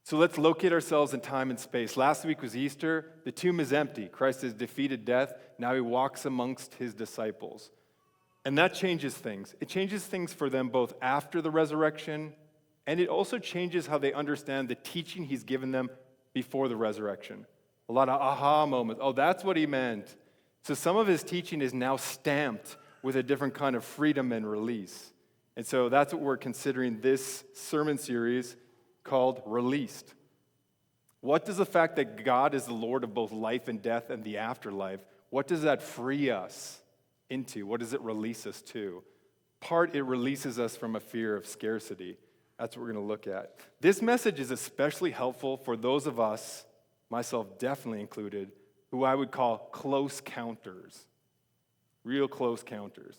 So let's locate ourselves in time and space. Last week was Easter. The tomb is empty. Christ has defeated death. Now he walks amongst his disciples. And that changes things. It changes things for them both after the resurrection, and it also changes how they understand the teaching he's given them before the resurrection. A lot of aha moments. Oh, that's what he meant. So some of his teaching is now stamped with a different kind of freedom and release. And so that's what we're considering this sermon series called Released. What does the fact that God is the Lord of both life and death and the afterlife, what does that free us into? What does it release us to? It releases us from a fear of scarcity. That's what we're going to look at. This message is especially helpful for those of us, myself definitely included, who I would call close counters. Real close counters.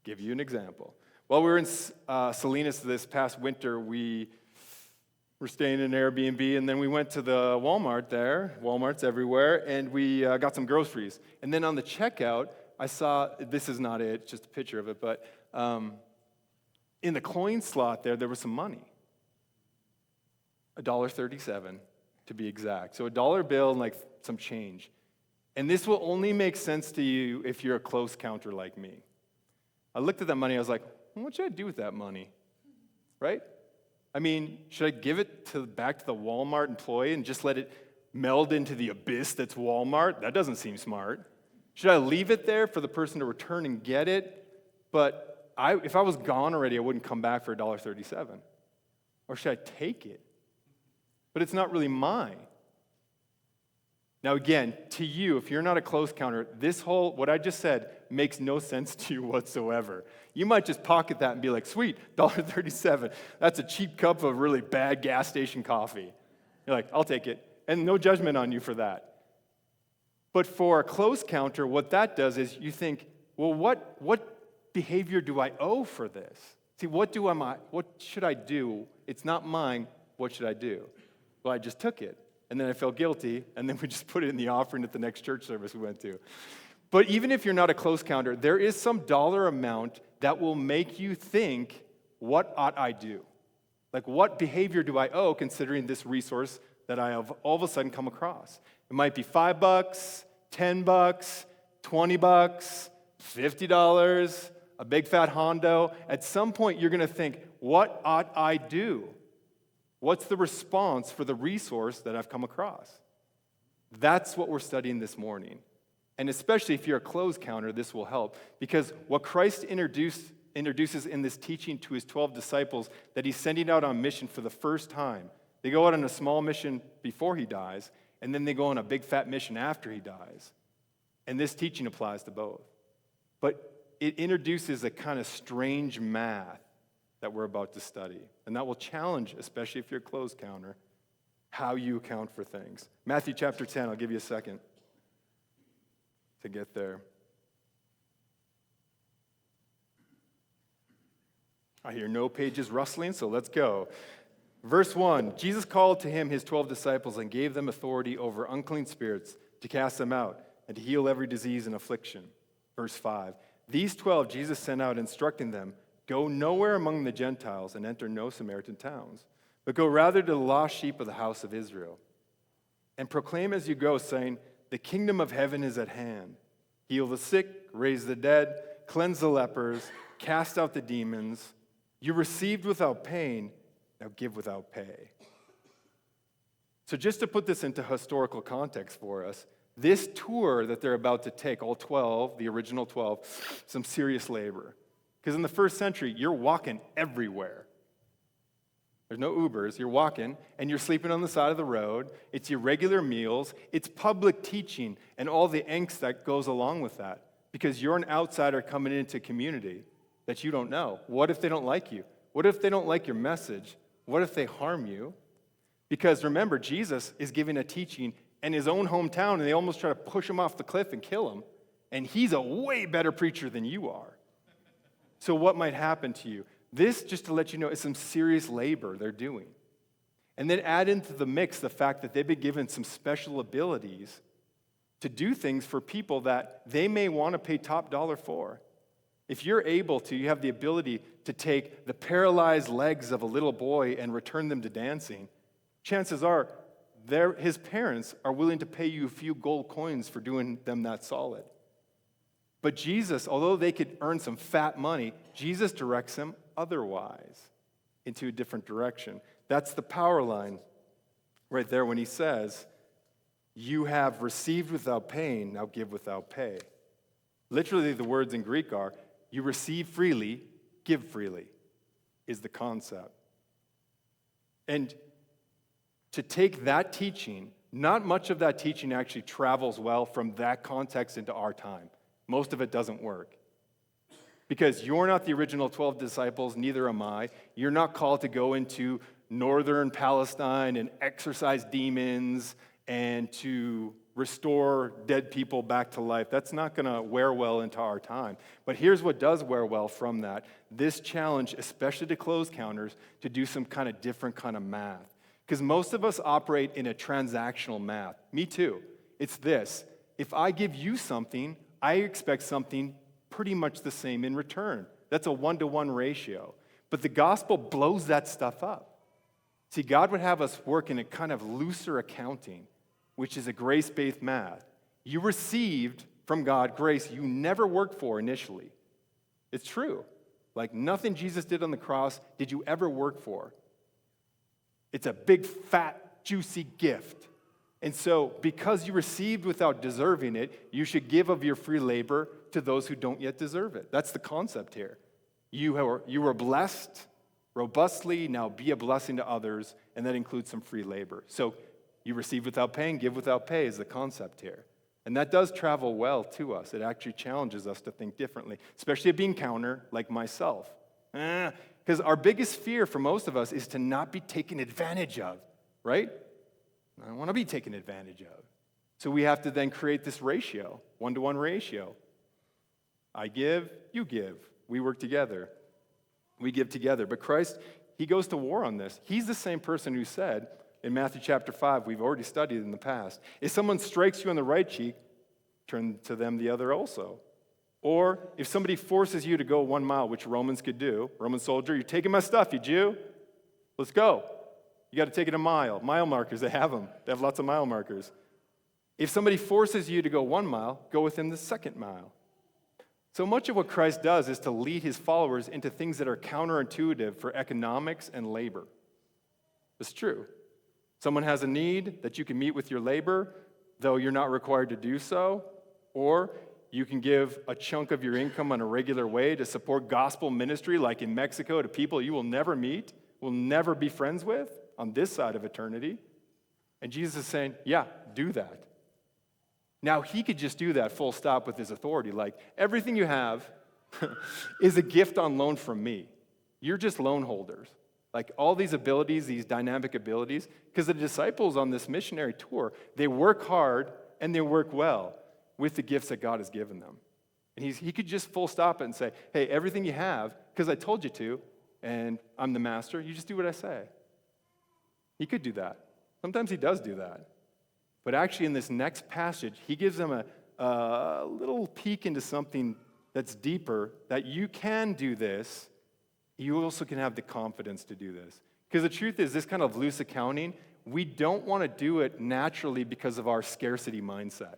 Give you an example. While we were in Salinas this past winter, we were staying in an Airbnb, and then we went to the Walmart there. Walmart's everywhere, and we got some groceries. And then on the checkout, I saw, this is not it, just a picture of it, but in the coin slot there was some money. $1.37 to be exact. So a dollar bill and like some change. And this will only make sense to you if you're a close counter like me. I looked at that money, I was like, what should I do with that money? Right? I mean, should I give it back to the Walmart employee and just let it meld into the abyss that's Walmart? That doesn't seem smart. Should I leave it there for the person to return and get it? But if I was gone already, I wouldn't come back for $1.37. Or should I take it? But it's not really mine. Now again, to you, if you're not a close counter, what I just said makes no sense to you whatsoever. You might just pocket that and be like, sweet, $1.37. That's a cheap cup of really bad gas station coffee. You're like, I'll take it. And no judgment on you for that. But for a close counter, what that does is you think, well, what behavior do I owe for this? See, what should I do? It's not mine. What should I do? Well, I just took it. And then I felt guilty, and then we just put it in the offering at the next church service we went to. But even if you're not a close counter, there is some dollar amount that will make you think, what ought I do? Like, what behavior do I owe considering this resource that I have all of a sudden come across? It might be $5, $10, $20, $50, a big fat Hondo. At some point, you're going to think, what ought I do? What's the response for the resource that I've come across? That's what we're studying this morning. And especially if you're a close counter, this will help. Because what Christ introduces in this teaching to his 12 disciples that he's sending out on mission for the first time. They go out on a small mission before he dies, and then they go on a big fat mission after he dies. And this teaching applies to both. But it introduces a kind of strange math that we're about to study. And that will challenge, especially if you're a close counter, how you account for things. Matthew chapter 10, I'll give you a second to get there. I hear no pages rustling, so let's go. Verse 1, Jesus called to him his 12 disciples and gave them authority over unclean spirits to cast them out and to heal every disease and affliction. Verse 5, these 12 Jesus sent out instructing them, go nowhere among the Gentiles and enter no Samaritan towns, but go rather to the lost sheep of the house of Israel. And proclaim as you go, saying, the kingdom of heaven is at hand. Heal the sick, raise the dead, cleanse the lepers, cast out the demons. You received without pain, now give without pay. So just to put this into historical context for us, this tour that they're about to take, all 12, the original 12, some serious labor. Because in the first century, you're walking everywhere. There's no Ubers. You're walking, and you're sleeping on the side of the road. It's your regular meals. It's public teaching and all the angst that goes along with that. Because you're an outsider coming into a community that you don't know. What if they don't like you? What if they don't like your message? What if they harm you? Because remember, Jesus is giving a teaching in his own hometown, and they almost try to push him off the cliff and kill him. And he's a way better preacher than you are. So what might happen to you? This, just to let you know, is some serious labor they're doing. And then add into the mix the fact that they've been given some special abilities to do things for people that they may want to pay top dollar for. If you're able to, you have the ability to take the paralyzed legs of a little boy and return them to dancing, chances are his parents are willing to pay you a few gold coins for doing them that solid. But Jesus, although they could earn some fat money, Jesus directs them otherwise into a different direction. That's the power line right there when he says, you have received without paying, now give without pay. Literally, the words in Greek are, you receive freely, give freely, is the concept. And to take that teaching, not much of that teaching actually travels well from that context into our time. Most of it doesn't work. Because you're not the original 12 disciples, neither am I. You're not called to go into northern Palestine and exorcise demons and to restore dead people back to life. That's not going to wear well into our time. But here's what does wear well from that. This challenge, especially to close counters, to do some kind of different kind of math. Because most of us operate in a transactional math. Me too. It's this. If I give you something, I expect something pretty much the same in return. That's a 1-to-1 ratio. But the gospel blows that stuff up. See, God would have us work in a kind of looser accounting, which is a grace-based math. You received from God grace you never worked for initially. It's true. Like nothing Jesus did on the cross did you ever work for. It's a big, fat, juicy gift. And so, because you received without deserving it, you should give of your free labor to those who don't yet deserve it. That's the concept here. You were blessed robustly, now be a blessing to others, and that includes some free labor. So, you receive without paying, give without pay is the concept here. And that does travel well to us. It actually challenges us to think differently, especially a being counter like myself. Because our biggest fear for most of us is to not be taken advantage of, right? I don't want to be taken advantage of. So we have to then create this ratio, 1-to-1 ratio. I give, you give. We work together. We give together. But Christ, he goes to war on this. He's the same person who said in Matthew chapter 5, we've already studied in the past, if someone strikes you on the right cheek, turn to them the other also. Or if somebody forces you to go 1 mile, which Romans could do, Roman soldier, you're taking my stuff, you Jew. Let's go. You got to take it a mile. Mile markers, they have them. They have lots of mile markers. If somebody forces you to go 1 mile, go within the 2nd mile. So much of what Christ does is to lead his followers into things that are counterintuitive for economics and labor. It's true. Someone has a need that you can meet with your labor, though you're not required to do so, or you can give a chunk of your income on a regular way to support gospel ministry, like in Mexico, to people you will never meet, will never be friends with on this side of eternity. And Jesus is saying, yeah, do that. Now, he could just do that full stop with his authority. Like, everything you have is a gift on loan from me. You're just loan holders. Like, all these abilities, these dynamic abilities, because the disciples on this missionary tour, they work hard and they work well with the gifts that God has given them. And he could just full stop it and say, hey, everything you have, because I told you to, and I'm the master, you just do what I say. He could do that. Sometimes he does do that. But actually in this next passage, he gives them a little peek into something that's deeper, that you can do this. You also can have the confidence to do this. Because the truth is, this kind of loose accounting, we don't want to do it naturally because of our scarcity mindset.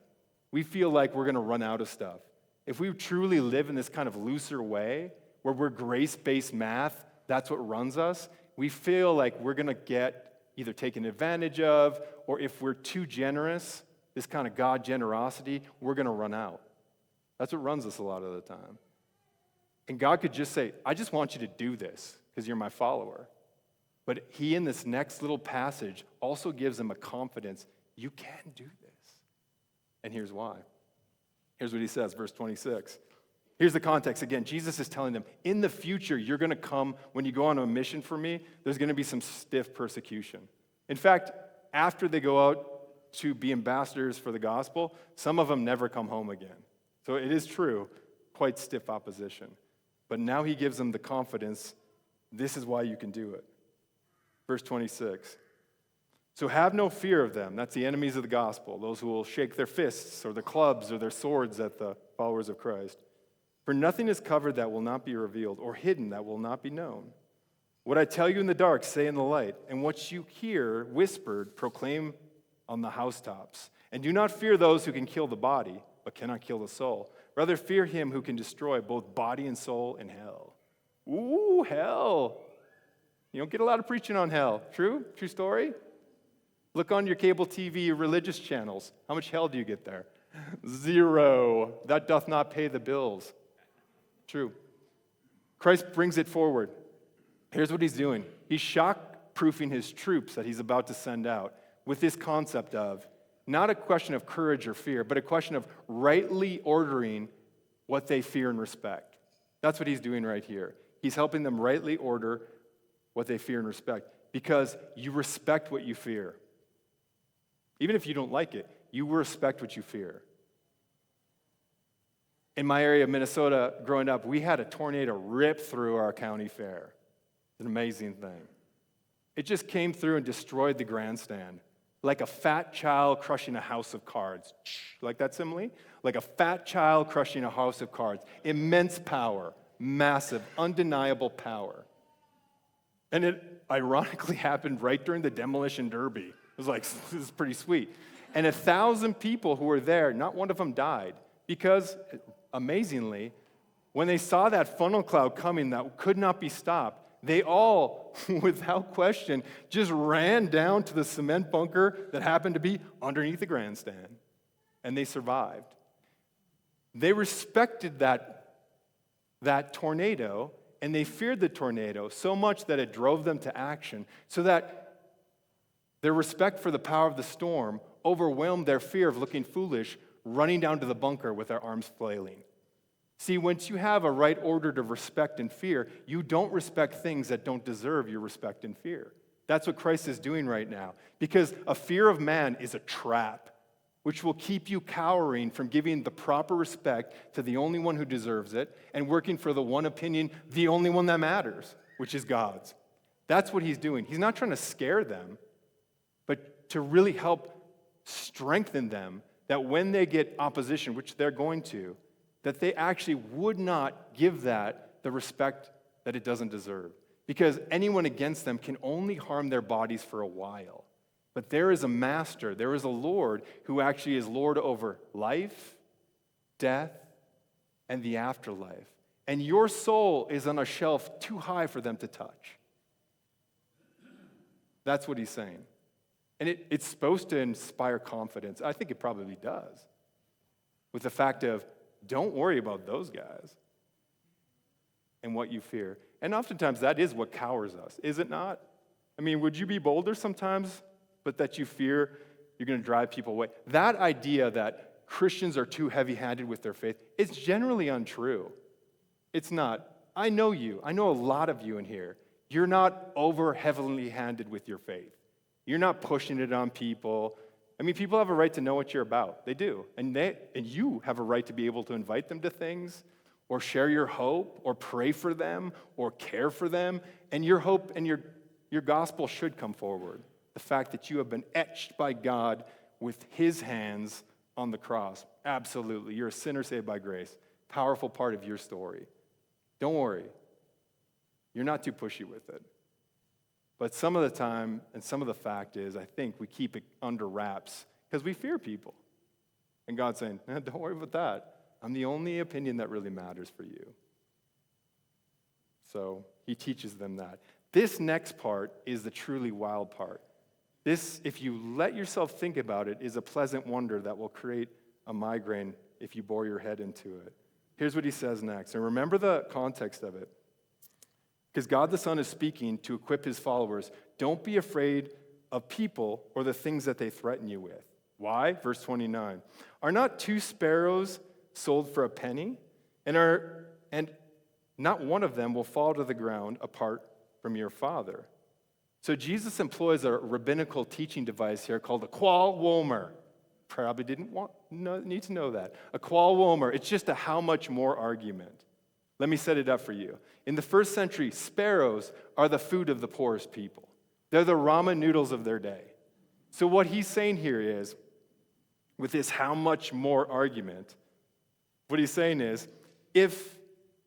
We feel like we're going to run out of stuff. If we truly live in this kind of looser way, where we're grace-based math, that's what runs us, we feel like we're going to get either taken advantage of, or if we're too generous, this kind of God generosity, we're going to run out. That's what runs us a lot of the time. And God could just say, I just want you to do this because you're my follower. But he, in this next little passage, also gives them a confidence, you can do this. And here's why. Here's what he says, verse 26. Here's the context. Again, Jesus is telling them, in the future, you're going to come, when you go on a mission for me, there's going to be some stiff persecution. In fact, after they go out to be ambassadors for the gospel, some of them never come home again. So it is true, quite stiff opposition. But now he gives them the confidence, this is why you can do it. Verse 26. So have no fear of them. That's the enemies of the gospel, those who will shake their fists or their clubs or their swords at the followers of Christ. For nothing is covered that will not be revealed, or hidden that will not be known. What I tell you in the dark, say in the light, and what you hear whispered, proclaim on the housetops. And do not fear those who can kill the body, but cannot kill the soul. Rather, fear him who can destroy both body and soul in hell. Ooh, hell. You don't get a lot of preaching on hell. True? True story? Look on your cable TV religious channels. How much hell do you get there? 0. That doth not pay the bills. True. Christ brings it forward. Here's what he's doing. He's shock-proofing his troops that he's about to send out with this concept of not a question of courage or fear, but a question of rightly ordering what they fear and respect. That's what he's doing right here. He's helping them rightly order what they fear and respect because you respect what you fear. Even if you don't like it, you respect what you fear. In my area of Minnesota, growing up, we had a tornado rip through our county fair. It's an amazing thing. It just came through and destroyed the grandstand. Like a fat child crushing a house of cards. Like that simile? Like a fat child crushing a house of cards. Immense power, massive, undeniable power. And it ironically happened right during the demolition derby. It was like, this is pretty sweet. And 1,000 people who were there, not one of them died. Because, amazingly, when they saw that funnel cloud coming that could not be stopped, they all, without question, just ran down to the cement bunker that happened to be underneath the grandstand. And they survived. They respected that tornado, and they feared the tornado so much that it drove them to action, so that their respect for the power of the storm overwhelmed their fear of looking foolish, running down to the bunker with their arms flailing. See, once you have a right order of respect and fear, you don't respect things that don't deserve your respect and fear. That's what Christ is doing right now. Because a fear of man is a trap, which will keep you cowering from giving the proper respect to the only one who deserves it and working for the one opinion, the only one that matters, which is God's. That's what he's doing. He's not trying to scare them, but to really help strengthen them that when they get opposition, which they're going to, that they actually would not give that the respect that it doesn't deserve. Because anyone against them can only harm their bodies for a while. But there is a master, there is a Lord who actually is Lord over life, death, and the afterlife. And your soul is on a shelf too high for them to touch. That's what he's saying. And it's supposed to inspire confidence. I think it probably does. With the fact of, don't worry about those guys and what you fear. And oftentimes that is what cowers us, is it not? I mean, would you be bolder sometimes, but that you fear you're going to drive people away? That idea that Christians are too heavy-handed with their faith is generally untrue. It's not. I know you. I know a lot of you in here. You're not over heavily handed with your faith. You're not pushing it on people. I mean, people have a right to know what you're about. They do. And you have a right to be able to invite them to things or share your hope or pray for them or care for them. And your hope and your gospel should come forward. The fact that you have been etched by God with his hands on the cross. Absolutely. You're a sinner saved by grace. Powerful part of your story. Don't worry. You're not too pushy with it. But some of the time, and some of the fact is, I think we keep it under wraps because we fear people. And God's saying, don't worry about that. I'm the only opinion that really matters for you. So he teaches them that. This next part is the truly wild part. This, if you let yourself think about it, is a pleasant wonder that will create a migraine if you bore your head into it. Here's what he says next. And remember the context of it. Because God the Son is speaking to equip his followers. Don't be afraid of people or the things that they threaten you with. Why? Verse 29. Are not 2 sparrows sold for a penny? And not one of them will fall to the ground apart from your Father. So Jesus employs a rabbinical teaching device here called a qual womer. Probably didn't need to know that. A qual womer. It's just a how much more argument. Let me set it up for you. In the first century, sparrows are the food of the poorest people. They're the ramen noodles of their day. So what he's saying here is, with this how much more argument, what he's saying is, if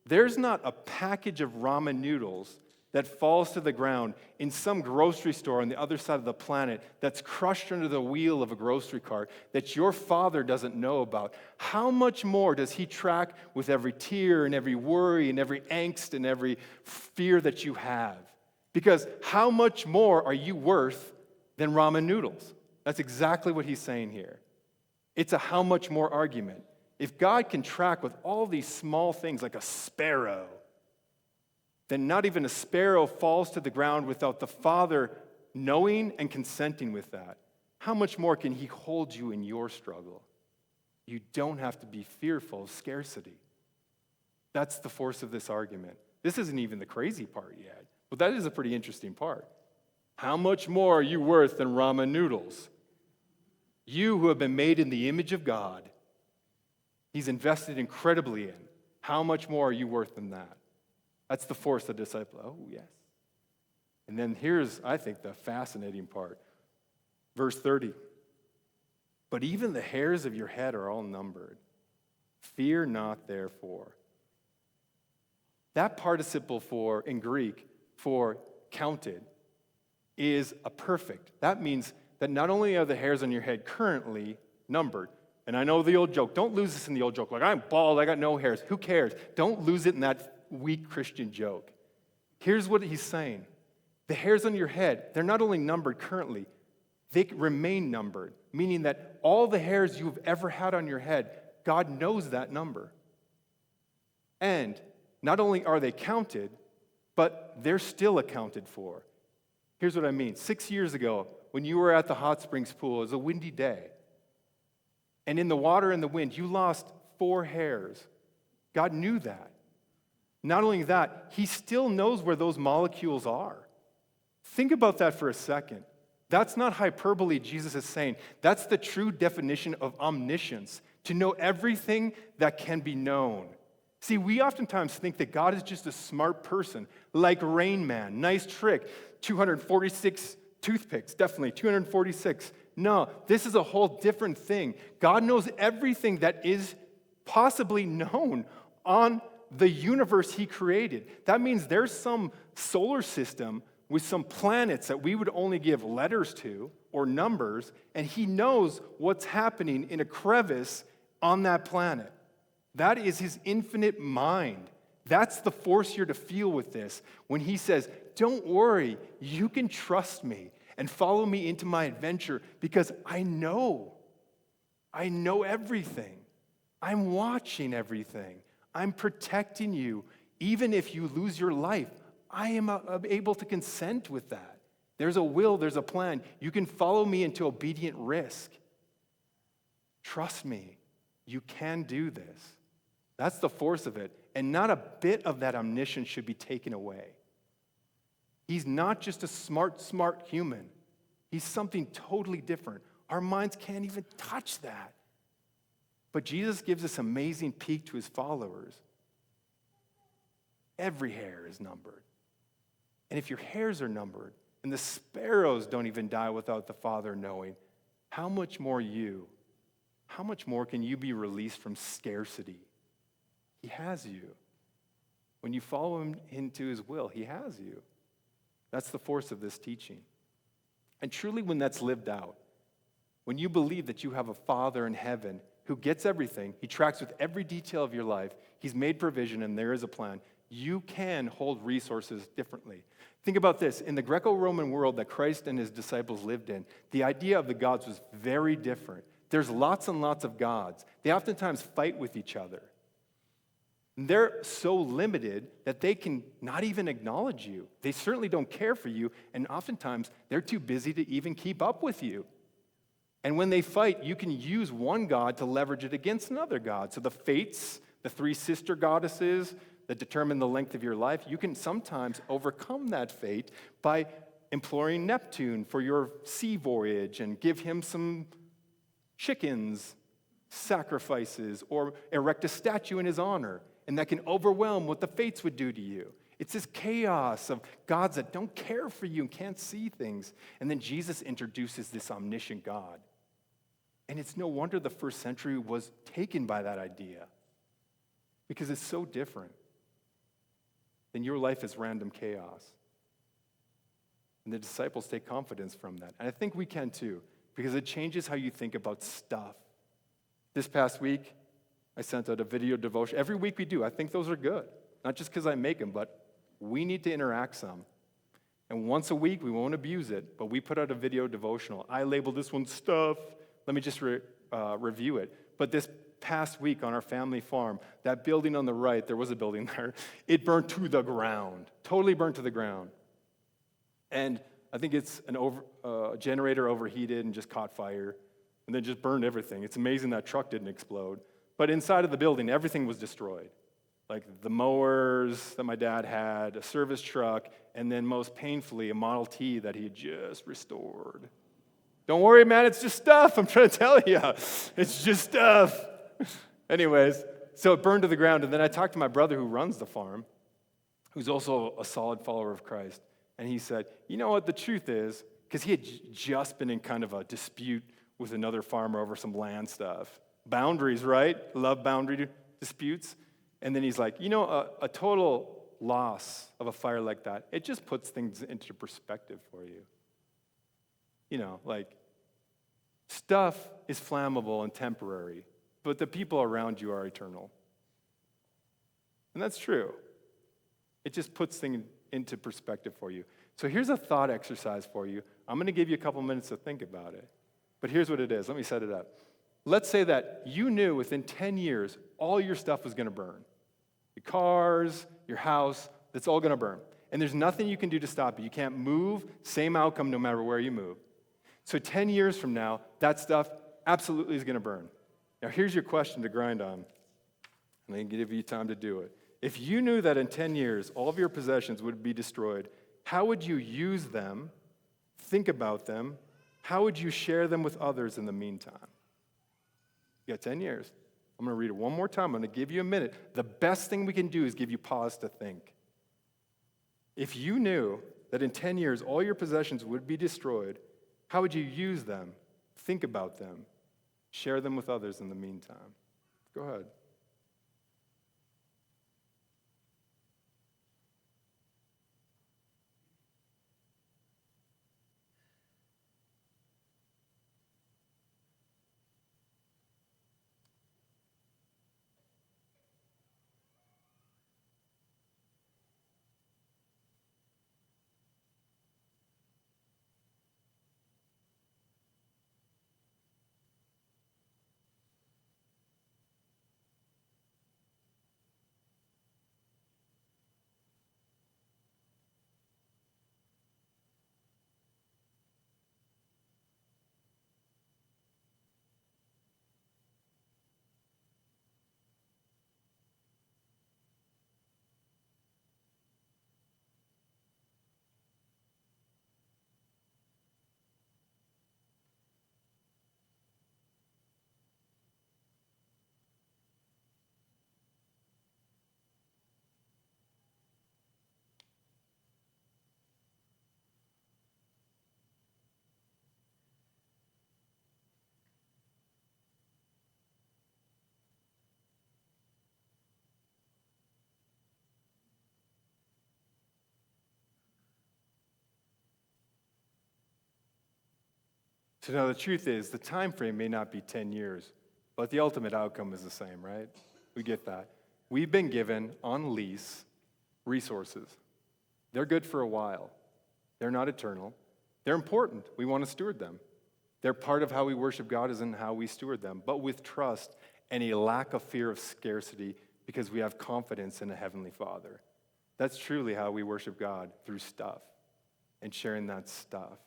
there's not a package of ramen noodles that falls to the ground in some grocery store on the other side of the planet that's crushed under the wheel of a grocery cart that your Father doesn't know about, how much more does he track with every tear and every worry and every angst and every fear that you have? Because how much more are you worth than ramen noodles? That's exactly what he's saying here. It's a how much more argument. If God can track with all these small things like a sparrow, then not even a sparrow falls to the ground without the Father knowing and consenting with that. How much more can he hold you in your struggle? You don't have to be fearful of scarcity. That's the force of this argument. This isn't even the crazy part yet, but that is a pretty interesting part. How much more are you worth than ramen noodles? You who have been made in the image of God, he's invested incredibly in. How much more are you worth than that? That's the force of the disciple. Oh, yes. And then here's, I think, the fascinating part. Verse 30. But even the hairs of your head are all numbered. Fear not, therefore. That participle for, in Greek, for counted, is a perfect. That means that not only are the hairs on your head currently numbered, and I know the old joke, don't lose this in the old joke, like I'm bald, I got no hairs, who cares? Don't lose it in that weak Christian joke. Here's what he's saying. The hairs on your head, they're not only numbered currently, they remain numbered, meaning that all the hairs you've ever had on your head, God knows that number. And not only are they counted, but they're still accounted for. Here's what I mean. 6 years ago, when you were at the hot springs pool, it was a windy day. And in the water and the wind, you lost 4 hairs. God knew that. Not only that, he still knows where those molecules are. Think about that for a second. That's not hyperbole Jesus is saying. That's the true definition of omniscience, to know everything that can be known. See, we oftentimes think that God is just a smart person, like Rain Man. Nice trick. 246 toothpicks, definitely, 246. No, this is a whole different thing. God knows everything that is possibly known on the universe he created. That means there's some solar system with some planets that we would only give letters to or numbers, and he knows what's happening in a crevice on that planet. That is his infinite mind. That's the force you're to feel with this. When he says, don't worry, you can trust me and follow me into my adventure because I know everything. I'm watching everything. I'm protecting you. Even if you lose your life, I am able to consent with that. There's a will, there's a plan. You can follow me into obedient risk. Trust me, you can do this. That's the force of it. And not a bit of that omniscience should be taken away. He's not just a smart human. He's something totally different. Our minds can't even touch that. But Jesus gives this amazing peek to his followers. Every hair is numbered. And if your hairs are numbered, and the sparrows don't even die without the Father knowing, how much more can you be released from scarcity? He has you. When you follow him into his will, he has you. That's the force of this teaching. And truly, when that's lived out, when you believe that you have a Father in heaven who gets everything, he tracks with every detail of your life, he's made provision, and there is a plan, you can hold resources differently. Think about this. In the Greco-Roman world that Christ and his disciples lived in, the idea of the gods was very different. There's lots and lots of gods. They oftentimes fight with each other. They're so limited that they can not even acknowledge you. They certainly don't care for you, and oftentimes they're too busy to even keep up with you. And when they fight, you can use one god to leverage it against another god. So the fates, the 3 sister goddesses that determine the length of your life, you can sometimes overcome that fate by imploring Neptune for your sea voyage and give him some chickens, sacrifices, or erect a statue in his honor. And that can overwhelm what the fates would do to you. It's this chaos of gods that don't care for you and can't see things. And then Jesus introduces this omniscient God. And it's no wonder the first century was taken by that idea, because it's so different than your life is random chaos. And the disciples take confidence from that. And I think we can too, because it changes how you think about stuff. This past week, I sent out a video devotion. Every week we do. I think those are good. Not just because I make them, but we need to interact some. And once a week, we won't abuse it, but we put out a video devotional. I labeled this one stuff. Let me just review it. But this past week on our family farm, that building on the right, there was a building there, it burned to the ground, totally burned to the ground. And I think it's a generator overheated and just caught fire, and then just burned everything. It's amazing that truck didn't explode. But inside of the building, everything was destroyed. Like the mowers that my dad had, a service truck, and then most painfully, a Model T that he had just restored. Don't worry, man, it's just stuff. I'm trying to tell you. It's just stuff. Anyways, so it burned to the ground, and then I talked to my brother who runs the farm, who's also a solid follower of Christ. And he said, you know what the truth is, because he had just been in kind of a dispute with another farmer over some land stuff. Boundaries, right? Love boundary disputes. And then he's like, you know, a total loss of a fire like that, it just puts things into perspective for you. You know, like, stuff is flammable and temporary, but the people around you are eternal. And that's true. It just puts things into perspective for you. So here's a thought exercise for you. I'm going to give you a couple minutes to think about it. But here's what it is. Let me set it up. Let's say that you knew within 10 years all your stuff was going to burn. Your cars, your house, that's all going to burn. And there's nothing you can do to stop it. You can't move, same outcome no matter where you move. So 10 years from now, that stuff absolutely is going to burn. Now here's your question to grind on. And I can give you time to do it. If you knew that in 10 years all of your possessions would be destroyed, how would you use them, think about them, how would you share them with others in the meantime? You got 10 years. I'm going to read it one more time. I'm going to give you a minute. The best thing we can do is give you pause to think. If you knew that in 10 years all your possessions would be destroyed, how would you use them, think about them, share them with others in the meantime? Go ahead. So now the truth is, the time frame may not be 10 years, but the ultimate outcome is the same, right? We get that. We've been given, on lease, resources. They're good for a while. They're not eternal. They're important. We want to steward them. They're part of how we worship God is in how we steward them, but with trust and a lack of fear of scarcity because we have confidence in a Heavenly Father. That's truly how we worship God, through stuff and sharing that stuff.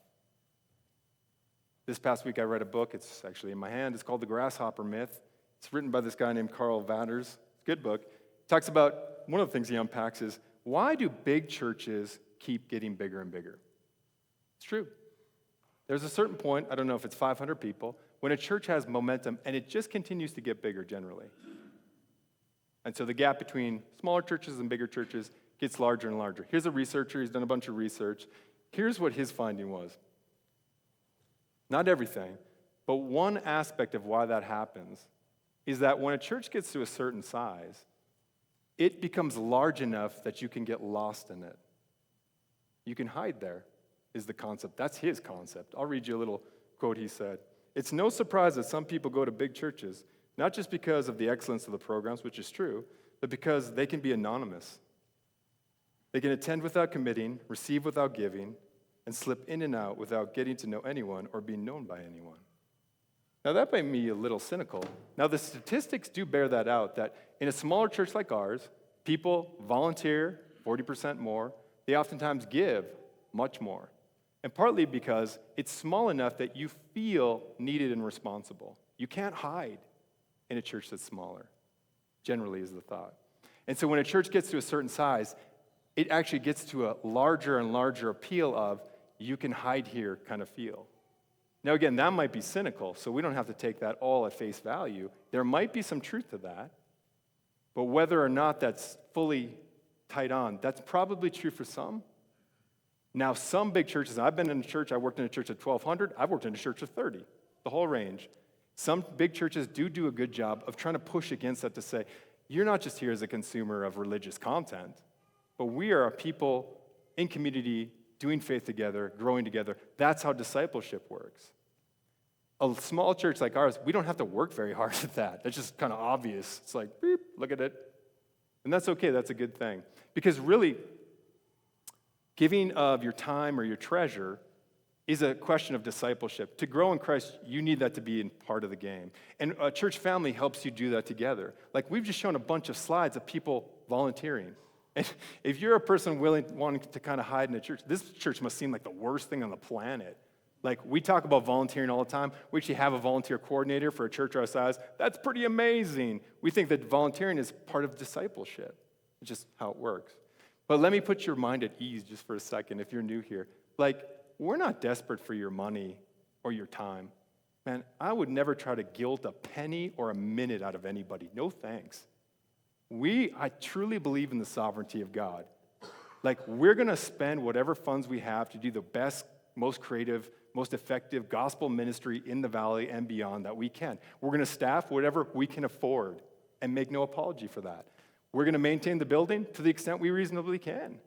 This past week I read a book, it's actually in my hand, it's called The Grasshopper Myth. It's written by this guy named Carl Vatters. It's a good book. It talks about, one of the things he unpacks is, why do big churches keep getting bigger and bigger? It's true. There's a certain point, I don't know if it's 500 people, when a church has momentum and it just continues to get bigger generally. And so the gap between smaller churches and bigger churches gets larger and larger. Here's a researcher, he's done a bunch of research. Here's what his finding was. Not everything, but one aspect of why that happens is that when a church gets to a certain size, it becomes large enough that you can get lost in it. You can hide there, is the concept. That's his concept. I'll read you a little quote he said. It's no surprise that some people go to big churches, not just because of the excellence of the programs, which is true, but because they can be anonymous. They can attend without committing, receive without giving, and slip in and out without getting to know anyone or being known by anyone. Now, that might be a little cynical. Now, the statistics do bear that out, that in a smaller church like ours, people volunteer 40% more. They oftentimes give much more. And partly because it's small enough that you feel needed and responsible. You can't hide in a church that's smaller, generally is the thought. And so when a church gets to a certain size, it actually gets to a larger and larger appeal of you can hide here kind of feel. Now again, that might be cynical, so we don't have to take that all at face value. There might be some truth to that, but whether or not that's fully tight on, that's probably true for some. Now some big churches, I've been in a church, I worked in a church of 1,200, I've worked in a church of 30, the whole range. Some big churches do a good job of trying to push against that to say, you're not just here as a consumer of religious content, but we are a people in community doing faith together, growing together. That's how discipleship works. A small church like ours, we don't have to work very hard at that. That's just kind of obvious. It's like, beep, look at it. And that's okay, that's a good thing. Because really, giving of your time or your treasure is a question of discipleship. To grow in Christ, you need that to be in part of the game. And a church family helps you do that together. Like we've just shown a bunch of slides of people volunteering. And if you're a person wanting to kind of hide in a church, this church must seem like the worst thing on the planet. Like we talk about volunteering all the time. We actually have a volunteer coordinator for a church our size. That's pretty amazing. We think that volunteering is part of discipleship. It's just how it works. But let me put your mind at ease just for a second if you're new here. Like, we're not desperate for your money or your time. Man, I would never try to guilt a penny or a minute out of anybody. No thanks. I truly believe in the sovereignty of God. Like, we're going to spend whatever funds we have to do the best, most creative, most effective gospel ministry in the valley and beyond that we can. We're going to staff whatever we can afford and make no apology for that. We're going to maintain the building to the extent we reasonably can.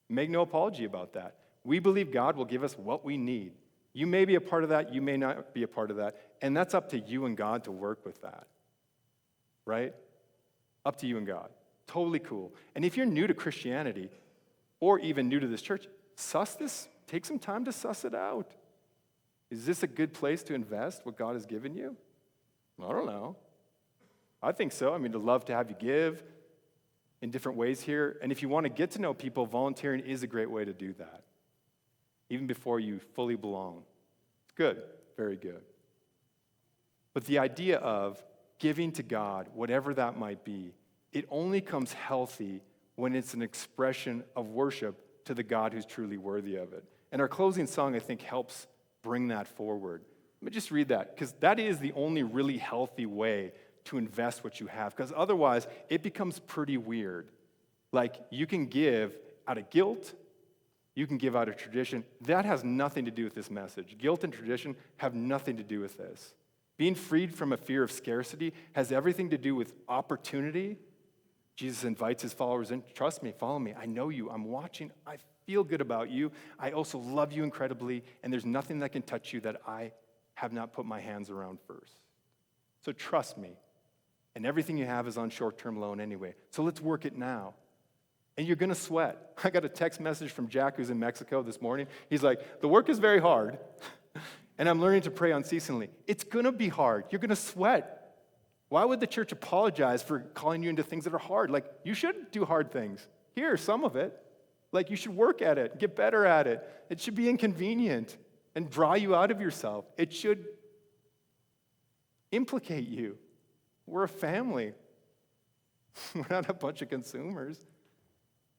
Make no apology about that. We believe God will give us what we need. You may be a part of that, you may not be a part of that, and that's up to you and God to work with that, right? Up to you and God. Totally cool. And if you're new to Christianity, or even new to this church, suss this. Take some time to suss it out. Is this a good place to invest what God has given you? I don't know. I think so. I mean, I'd love to have you give in different ways here. And if you want to get to know people, volunteering is a great way to do that, even before you fully belong. It's good, very good. But the idea of giving to God, whatever that might be, it only comes healthy when it's an expression of worship to the God who's truly worthy of it. And our closing song, I think, helps bring that forward. Let me just read that, because that is the only really healthy way to invest what you have, because otherwise it becomes pretty weird. Like, you can give out of guilt, you can give out of tradition. That has nothing to do with this message. Guilt and tradition have nothing to do with this. Being freed from a fear of scarcity has everything to do with opportunity. Jesus invites his followers in. Trust me, follow me. I know you. I'm watching. I feel good about you. I also love you incredibly, and there's nothing that can touch you that I have not put my hands around first. So trust me. And everything you have is on short-term loan anyway. So let's work it now. And you're going to sweat. I got a text message from Jack, who's in Mexico this morning. He's like, the work is very hard, and I'm learning to pray unceasingly. It's going to be hard. You're going to sweat. Why would the church apologize for calling you into things that are hard? Like, you should do hard things. Here, some of it. Like, you should work at it, get better at it. It should be inconvenient and draw you out of yourself. It should implicate you. We're a family. We're not a bunch of consumers.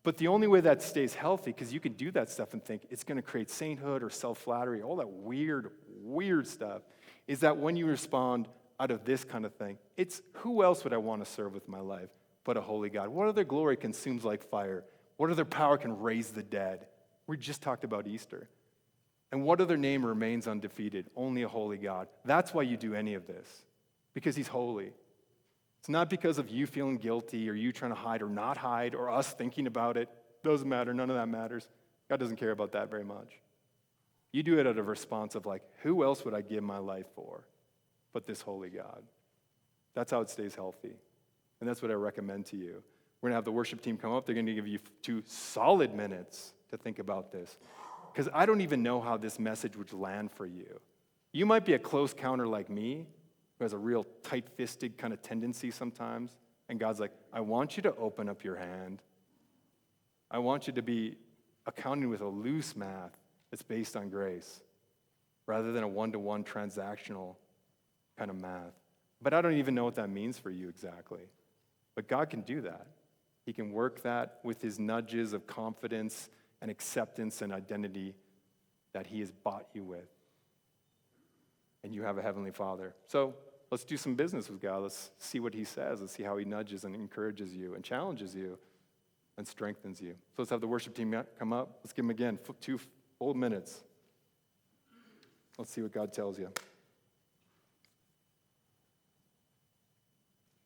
But the only way that stays healthy, because you can do that stuff and think it's going to create sainthood or self-flattery, all that weird, weird stuff, is that when you respond out of this kind of thing, it's who else would I want to serve with my life but a holy God? What other glory consumes like fire? What other power can raise the dead? We just talked about Easter. And what other name remains undefeated? Only a holy God. That's why you do any of this, because he's holy. It's not because of you feeling guilty or you trying to hide or not hide or us thinking about it. Doesn't matter. None of that matters. God doesn't care about that very much. You do it out of response of like, who else would I give my life for but this holy God? That's how it stays healthy. And that's what I recommend to you. We're going to have the worship team come up. They're going to give you 2 solid minutes to think about this. Because I don't even know how this message would land for you. You might be a close counter like me, who has a real tight-fisted kind of tendency sometimes. And God's like, I want you to open up your hand. I want you to be accounting with a loose math that's based on grace, rather than a one-to-one transactional kind of math. But I don't even know what that means for you exactly. But God can do that. He can work that with his nudges of confidence and acceptance and identity that he has bought you with. And you have a heavenly Father. So let's do some business with God. Let's see what he says. Let's see how he nudges and encourages you and challenges you and strengthens you. So let's have the worship team come up. Let's give them again 2 full minutes. Let's see what God tells you.